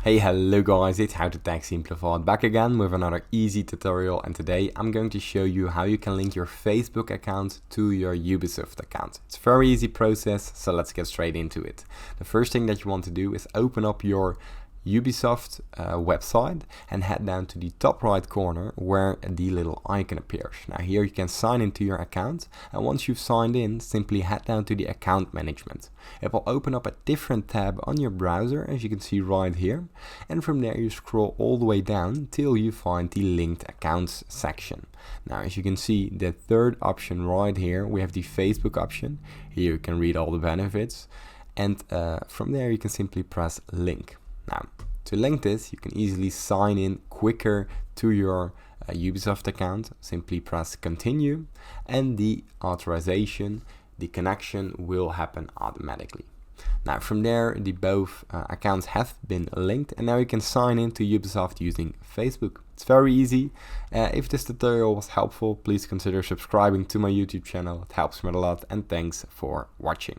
Hey, hello guys, it's How to Tech Simplified back again with another easy tutorial, and today I'm going to show you how you can link your Facebook account to your Ubisoft account. It's a very easy process, so let's get straight into it. The first thing that you want to do is open up your Ubisoft website and head down to the top right corner where the little icon appears. Now here you can sign into your account, and once you've signed in, simply head down to the account management. It will open up a different tab on your browser, as you can see right here, and from there you scroll all the way down till you find the linked accounts section. Now as you can see, the third option right here, we have the Facebook option. Here you can read all the benefits, and from there you can simply press link. Now, to link this, you can easily sign in quicker to your Ubisoft account. Simply press continue, and the authorization, the connection will happen automatically. Now, from there, both accounts have been linked, and now you can sign in to Ubisoft using Facebook. It's very easy. If this tutorial was helpful, please consider subscribing to my YouTube channel. It helps me a lot, and thanks for watching.